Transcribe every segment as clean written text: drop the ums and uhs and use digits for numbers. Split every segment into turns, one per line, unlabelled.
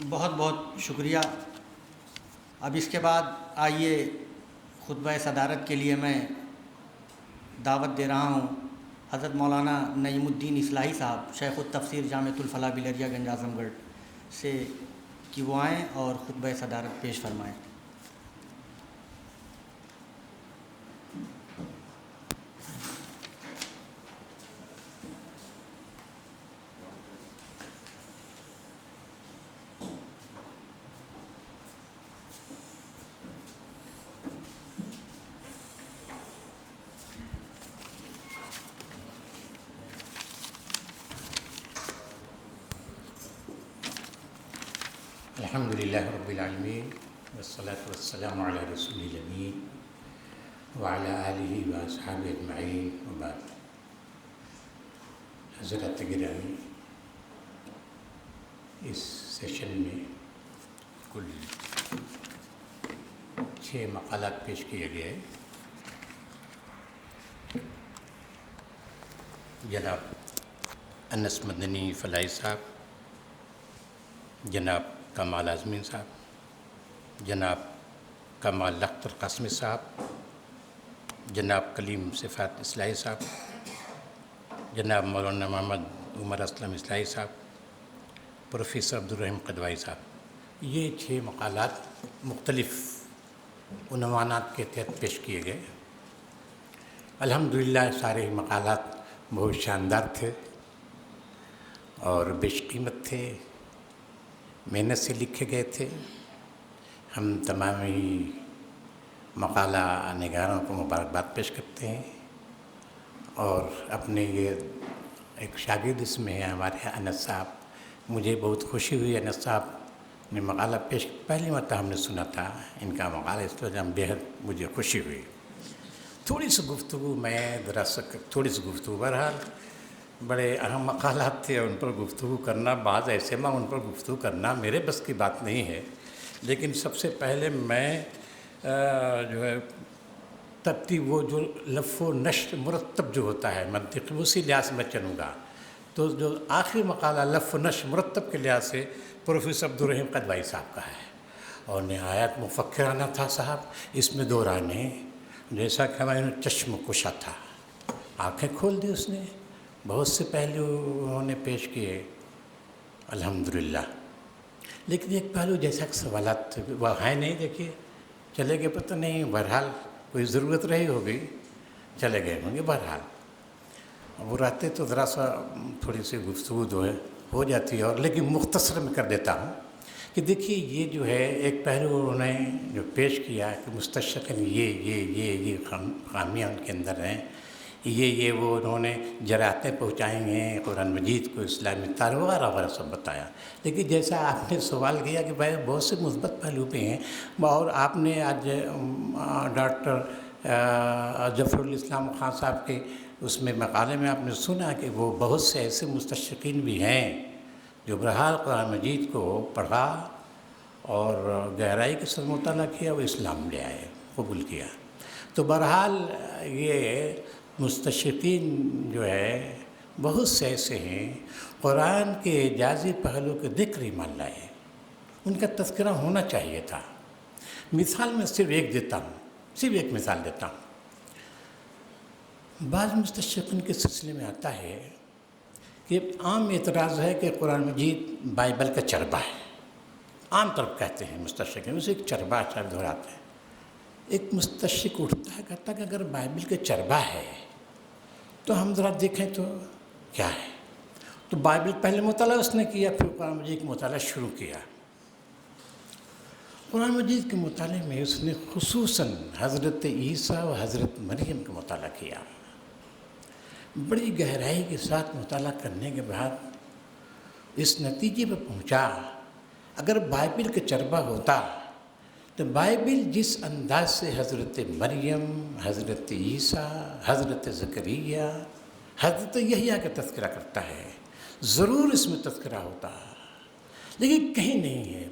بہت بہت شکریہ۔ اب اس کے بعد آئیے خطبہ صدارت کے لیے میں دعوت دے رہا ہوں حضرت مولانا نعیم الدین اصلاحی صاحب، شیخ التفسیر جامعۃ الفلاح بلریا گنج اعظم گڑھ سے، کہ وہ آئیں اور خطبہ صدارت پیش فرمائیں۔
الحمد للہ رب العالمین والصلاة والسلام علی رسول الامین وعلی آلہ واصحابہ اجمعین وبعد۔ حضرات گرامی، اس سیشن میں کل 6 مقالات پیش کیے گئے۔ جناب انس مدنی فلاحی صاحب، جناب کمال اعظمی صاحب، جناب کمال اختر قاسمی صاحب، جناب کلیم صفات اصلاحی صاحب، جناب مولانا محمد عمر اسلم اصلاحی صاحب، پروفیسر عبدالرحیم قدوائی صاحب۔ یہ 6 مقالات مختلف عنوانات کے تحت پیش کیے گئے۔ الحمدللہ سارے مقالات بہت شاندار تھے اور بیش قیمت تھے، محنت سے لکھے گئے تھے۔ ہم تمامی مقالہ نگاروں کو مبارکباد پیش کرتے ہیں، اور اپنے یہ ایک شاگرد اس میں ہیں ہمارے انس صاحب، مجھے بہت خوشی ہوئی۔ انس صاحب نے مقالہ پیش پہلی مرتبہ ہم نے سنا تھا ان کا مقالہ، اس وجہ ہم بہت مجھے خوشی ہوئی۔ تھوڑی سی گفتگو بہرحال بڑے اہم مقالات تھے، ان پر گفتگو کرنا، بعض ایسے میں ان پر گفتگو کرنا میرے بس کی بات نہیں ہے۔ لیکن سب سے پہلے میں جو ہے ترتیب، وہ جو لف و نشر مرتب جو ہوتا ہے منطق، اسی لحاظ سے میں چلوں گا۔ تو جو آخری مقالہ لف و نشر مرتب کے لحاظ سے پروفیسر عبدالرحیم قدوائی صاحب کا ہے، اور نہایت مفکرانہ تھا صاحب۔ اس میں دورانِ جیسا کہ ہمارے چشم کشا تھا، آنکھیں کھول دی اس نے، بہت سے پہلو انہوں نے پیش کیے الحمدللہ۔ لیکن ایک پہلو جیسا کہ سوالات وہ ہیں نہیں، دیکھیے چلے گئے، پتہ نہیں، بہرحال کوئی ضرورت رہی ہوگی، چلے گئے ہوں گے۔ بہرحال وہ رہتے تو ذرا سا تھوڑی سی گفتگو جو ہے ہو جاتی ہے، اور لیکن مختصر میں کر دیتا ہوں کہ دیکھیے یہ جو ہے ایک پہلو انہوں نے جو پیش کیا کہ مستشرقین یہ خامیاں ان کے اندر ہیں، یہ وہ انہوں نے جراحتیں پہنچائیں گے قرآن مجید کو، اسلامی تاریخ وغیرہ وغیرہ سب بتایا۔ لیکن جیسا آپ نے سوال کیا کہ بھائی بہت سے مثبت پہلو بھی ہیں، اور آپ نے آج ڈاکٹر ظفر الاسلام خان صاحب کے اس میں مقالے میں آپ نے سنا کہ وہ بہت سے ایسے مستشرقین بھی ہیں جو بہرحال قرآن مجید کو پڑھا اور گہرائی کے ساتھ مطالعہ کیا، وہ اسلام لے آئے، قبول کیا۔ تو بہرحال یہ مستشرقین جو ہے بہت سے ایسے ہیں قرآن کے اعجازی پہلو کے ذکر ایمان لائے، ان کا تذکرہ ہونا چاہیے تھا۔ مثال میں صرف ایک مثال دیتا ہوں۔ بعض مستشرقین کے سلسلے میں آتا ہے کہ عام اعتراض ہے کہ قرآن مجید بائبل کا چربہ ہے، عام طور پر کہتے ہیں مستشرقین، اسے ایک چربہ دہراتے ہیں۔ ایک مستشرق اٹھتا ہے، کہتا ہے کہ اگر بائبل کا چربہ ہے تو ہم ذرا دیکھیں تو کیا ہے۔ تو بائبل پہلے مطالعہ اس نے کیا، پھر قرآن مجید کا مطالعہ شروع کیا۔ قرآن مجید کے مطالعے میں اس نے خصوصاً حضرت عیسیٰ و حضرت مریم کا مطالعہ کیا۔ بڑی گہرائی کے ساتھ مطالعہ کرنے کے بعد اس نتیجے پر پہنچا، اگر بائبل کا چربہ ہوتا تو بائبل جس انداز سے حضرت مریم، حضرت عیسیٰ، حضرت زکریا، حضرت یحییٰ کا تذکرہ کرتا ہے، ضرور اس میں تذکرہ ہوتا، لیکن کہیں نہیں ہے۔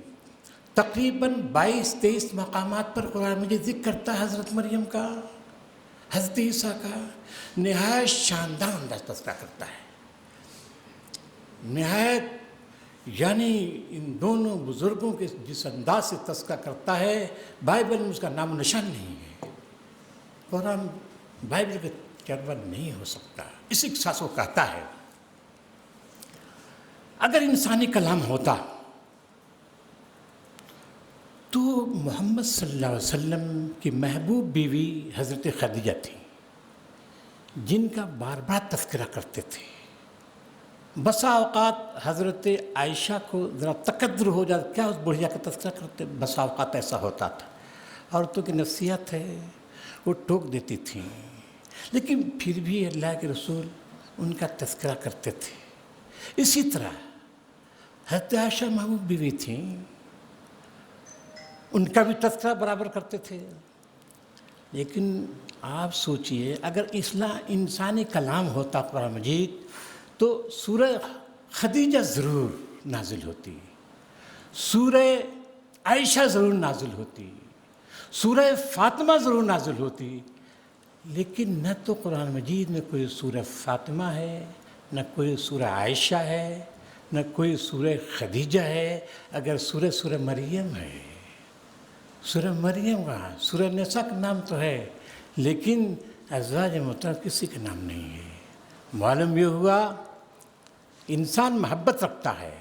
تقریباً 22-23 مقامات پر قرآن مجید ذکر کرتا ہے حضرت مریم کا، حضرت عیسیٰ کا، نہایت شاندار انداز تذکرہ کرتا ہے، نہایت یعنی ان دونوں بزرگوں کے جس انداز سے تذکرہ کرتا ہے بائبل میں اس کا نام و نشان نہیں ہے. قرآن بائبل کے چربا نہیں ہو سکتا. اس احساس کو کہتا ہے اگر انسانی کلام ہوتا تو محمد صلی اللہ علیہ وسلم کی محبوب بیوی حضرت خدیجہ تھی جن کا بار بار تذکرہ کرتے تھے. بسا اوقات حضرت عائشہ کو ذرا تقدر ہو جاتا کیا اس بڑھیا کا تذکرہ کرتے. بسا اوقات ایسا ہوتا تھا. عورتوں کی نفسیات ہے وہ ٹوک دیتی تھیں لیکن پھر بھی اللہ کے رسول ان کا تذکرہ کرتے تھے. اسی طرح حضرت عائشہ محبوب بیوی تھیں ان کا بھی تذکرہ برابر کرتے تھے. لیکن آپ سوچئے اگر انسانی کلام ہوتا قرآن مجید تو سورہ خدیجہ ضرور نازل ہوتی, سورہ عائشہ ضرور نازل ہوتی, سورہ فاطمہ ضرور نازل ہوتی. لیکن نہ تو قرآن مجید میں کوئی سورہ فاطمہ ہے, نہ کوئی سورہ عائشہ ہے, نہ کوئی سورہ خدیجہ ہے. اگر سورہ مریم ہے, سورہ مریم کا سورہ نساء کا نام تو ہے لیکن ازواج مطہرات کسی کا نام نہیں ہے. معلوم یہ ہوا انسان محبت رکھتا ہے,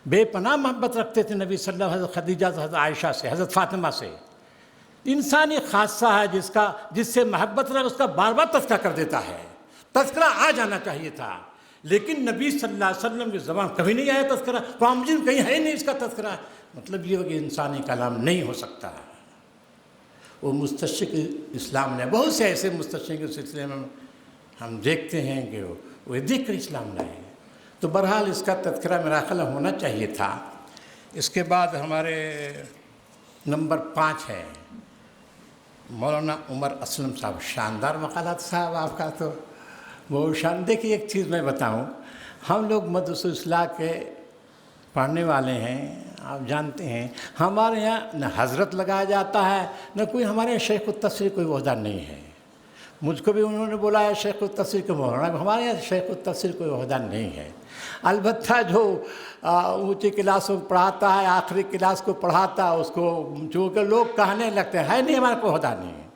بے پناہ محبت رکھتے تھے نبی صلی اللہ علیہ وسلم حضرت خدیجہ سے, حضرت عائشہ سے, حضرت فاطمہ سے. انسانی خاصہ ہے جس سے محبت رکھ اس کا بار بار تذکرہ کر دیتا ہے. تذکرہ آ جانا چاہیے تھا لیکن نبی صلی اللہ علیہ وسلم کی زبان کبھی نہیں آیا تذکرہ. قرآن مجید کہیں ہے نہیں اس کا تذکرہ. مطلب یہ ہو کہ انسانی کلام نہیں ہو سکتا. وہ مستشرق اسلام نے بہت سے ایسے مستشرق کے سلسلے میں ہم دیکھتے ہیں کہ وہ دیکھ کر اسلام لائے. تو بہرحال اس کا تذکرہ میرا خیال ہونا چاہیے تھا. اس کے بعد ہمارے نمبر 5 ہے مولانا عمر اسلم صاحب. شاندار مقالات صاحب آپ کا تو بہت دیکھیے ایک چیز میں بتاؤں, ہم لوگ مدرسہ اصلاح کے پڑھنے والے ہیں. آپ جانتے ہیں ہمارے یہاں نہ حضرت لگایا جاتا ہے نہ کوئی ہمارے یہاں شیخ التفسیر کوئی عہدہ نہیں ہے. مجھ کو بھی انہوں نے بولا ہے شیخ التفسیر کے مولانا, ہمارے یہاں شیخ التفسیر کوئی عہدہ نہیں ہے. البتہ جو اونچی کلاسوں کو پڑھاتا ہے, آخری کلاس کو پڑھاتا ہے, اس کو جو کہ لوگ کہنے لگتے ہیں ہے نہیں ہمارا کوئی عہدہ نہیں ہے.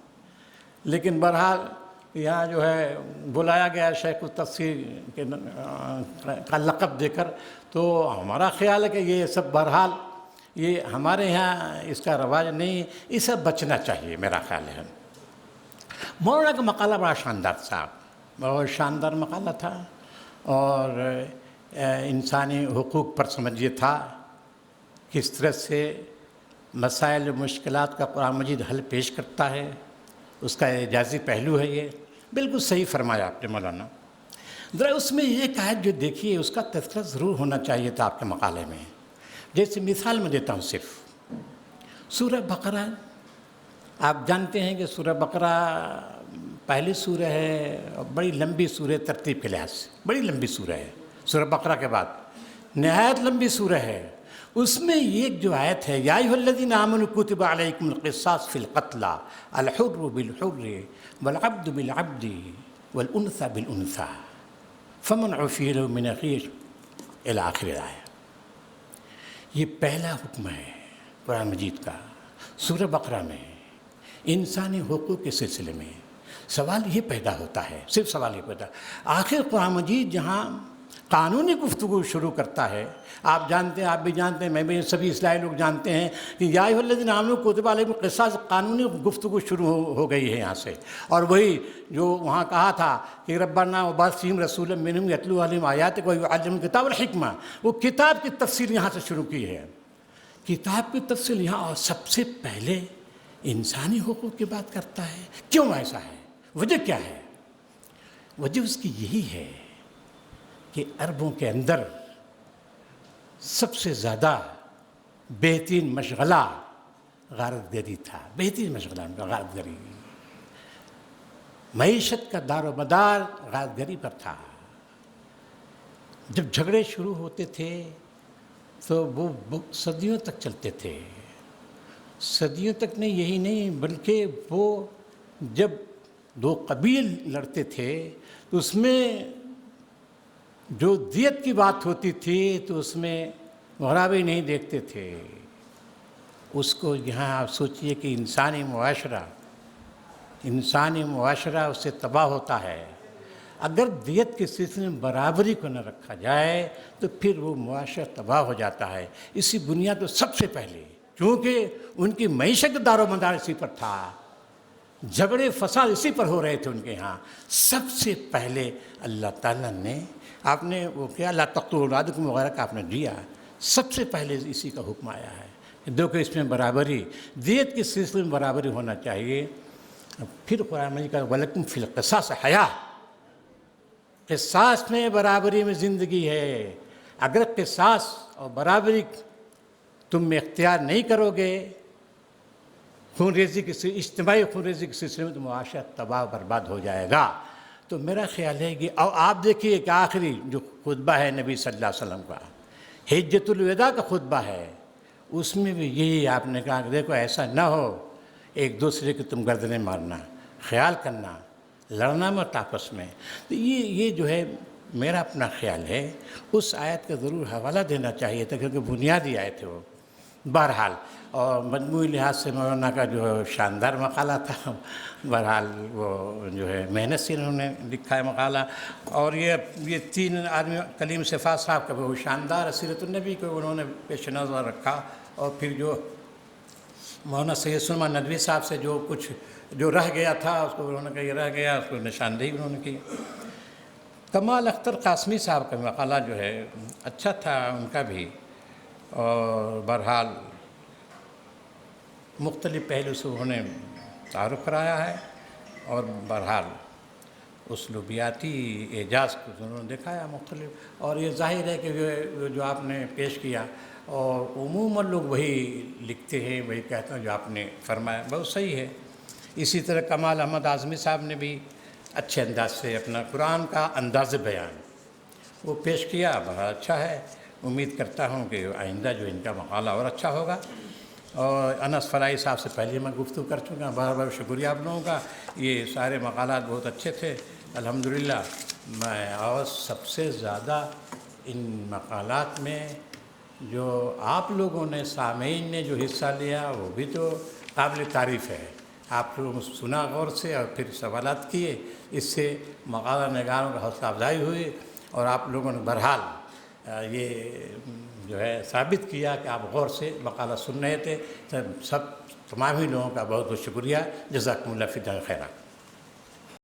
لیکن بہرحال یہاں جو ہے بلایا گیا شیخ التفسیر کا لقب دے کر, تو ہمارا خیال ہے کہ یہ سب بہرحال یہ ہمارے یہاں اس کا رواج نہیں, اس سے بچنا چاہیے میرا خیال ہے. مولانا کا مقالہ بڑا شاندار تھا, بہت شاندار مقالہ تھا اور انسانی حقوق پر سمجھیے تھا کس طرح سے مسائل و مشکلات کا قرآن مجید حل پیش کرتا ہے. اس کا اعجازی پہلو ہے یہ. بالکل صحیح فرمایا آپ نے مولانا. ذرا اس میں یہ آیت جو دیکھیے اس کا تذکرہ ضرور ہونا چاہیے تھا آپ کے مقالے میں. جیسے مثال میں دیتا ہوں صرف سورہ بقرہ. آپ جانتے ہیں کہ سورہ بقرہ پہلی سورہ ہے, بڑی لمبی سورہ ترتیب کے لحاظ سے بڑی لمبی سورہ ہے. سورہ بقرہ کے بعد نہایت لمبی سورہ ہے. اس میں ایک جو آیت ہے یا ایھا الذین آمنوا کتب علیکم القصاص فی القتلی الحر بالحر والعبد بالعبد والانثى بالانثى فمن عفی له من اخیہ الی آخر الآیہ. یہ پہلا حکم ہے قرآن مجید کا سورہ بقرہ میں انسانی حقوق کے سلسلے میں. سوال یہ پیدا ہوتا ہے, صرف سوال یہ پیدا, آخر قرآن مجید جہاں قانونی گفتگو شروع کرتا ہے, آپ جانتے ہیں, آپ بھی جانتے ہیں, میں بھی, سبھی اسلامی لوگ جانتے ہیں کہ یا ایھا الذین آمنوا کتب علیکم القصاص, قانونی گفتگو شروع ہو گئی ہے یہاں سے. اور وہی جو وہاں کہا تھا کہ ربنا وبعث فیہم رسولا منھم یتلو علیہم آیاتک ویعلمہم الکتاب والحکمہ, وہ کتاب کی تفصیل یہاں سے شروع کی ہے. کتاب کی تفصیل یہاں اور سب سے پہلے انسانی حقوق کی بات کرتا ہے. کیوں ایسا ہے؟ وجہ کیا ہے؟ وجہ اس کی یہی ہے کہ عربوں کے اندر سب سے زیادہ بہترین مشغلہ غارت گری تھا. بہترین مشغلہ ان کا غارت گری, معیشت کا دار و مدار غارت گری پر تھا. جب جھگڑے شروع ہوتے تھے تو وہ صدیوں تک چلتے تھے. صدیوں تک نہیں, یہی نہیں بلکہ وہ جب دو قبیل لڑتے تھے تو اس میں جو دیت کی بات ہوتی تھی تو اس میں غرابی نہیں دیکھتے تھے. اس کو یہاں آپ سوچئے کہ انسانی معاشرہ اس سے تباہ ہوتا ہے. اگر دیت کے سلسلے میں برابری کو نہ رکھا جائے تو پھر وہ معاشرہ تباہ ہو جاتا ہے. اسی بنیاد تو سب سے پہلے چونکہ ان کی معیشت کا دار و مدار اسی پر تھا، جھگڑے فساد اسی پر ہو رہے تھے ان کے ہاں، سب سے پہلے اللہ تعالیٰ نے آپ نے وہ کیا لا تقتلوا اولادکم وغیرہ کا آپ نے دیا، سب سے پہلے اسی کا حکم آیا ہے. دیکھو اس میں برابری، دیت کے سلسلے میں برابری ہونا چاہیے. پھر قرآن مجید کا وَلَكُمْ فِي الْقِصَاصِ حَیَاۃٌ، قصاص میں برابری میں زندگی ہے. اگر قصاص اور برابری تم میں اختیار نہیں کرو گے خون ریزی کے اجتماعی خون ریزی کے سلسلے میں تو معاشرہ تباہ برباد ہو جائے گا. تو میرا خیال ہے کہ اور آپ دیکھیے کہ آخری جو خطبہ ہے نبی صلی اللہ علیہ وسلم کا، حجۃ الوداع کا خطبہ ہے، اس میں بھی یہی آپ نے کہا کہ دیکھو ایسا نہ ہو ایک دوسرے کی تم گردنیں مارنا، خیال کرنا، لڑنا مت آپس میں. تو یہ جو ہے میرا اپنا خیال ہے. اس آیت کا ضرور حوالہ دینا چاہیے تھا کیونکہ بنیادی آیت ہے وہ. بہرحال اور مجموعی لحاظ سے مولانا کا جو شاندار مقالہ تھا، بہرحال وہ جو ہے محنت سے انہوں نے لکھا ہے مقالہ. اور یہ تین آدمی کلیم صفات صاحب کا وہ شاندار سیرت النبی کو انہوں نے پیش نظر رکھا. اور پھر جو مولانا سید سلیمان ندوی صاحب سے جو کچھ جو رہ گیا تھا اس کو انہوں نے کہا یہ رہ گیا، اس کو نشاندہی انہوں نے کی. کمال اختر قاسمی صاحب کا مقالہ جو ہے اچھا تھا ان کا بھی. اور بہرحال مختلف پہلو سے انہوں نے تعارف کرایا ہے اور بہرحال اسلوبیاتی اعجاز کو انہوں نے دکھایا مختلف. اور یہ ظاہر ہے کہ جو آپ نے پیش کیا اور عموماً لوگ وہی لکھتے ہیں، وہی کہتے ہیں جو آپ نے فرمایا، بہت صحیح ہے. اسی طرح کمال احمد اعظمی صاحب نے بھی اچھے انداز سے اپنا قرآن کا انداز بیان وہ پیش کیا، بڑا اچھا ہے. امید کرتا ہوں کہ آئندہ جو ان کا مقالہ اور اچھا ہوگا. اور انس فلاحی صاحب سے پہلے میں گفتگو کر چکا ہوں، بار بار شکریہ آپ لوگوں کا. یہ سارے مقالات بہت اچھے تھے الحمدللہ. میں اور سب سے زیادہ ان مقالات میں جو آپ لوگوں نے سامعین نے جو حصہ لیا وہ بھی تو قابل تعریف ہے. آپ لوگوں نے سنا غور سے اور پھر سوالات کیے، اس سے مقالہ نگاروں کا حوصلہ افزائی ہوئی. اور آپ لوگوں نے بہرحال یہ جو ہے ثابت کیا کہ آپ غور سے مقالہ سن رہے تھے. تمام ہی لوگوں کا بہت بہت شکریہ. جزاکم اللہ فی الدار خیرہ.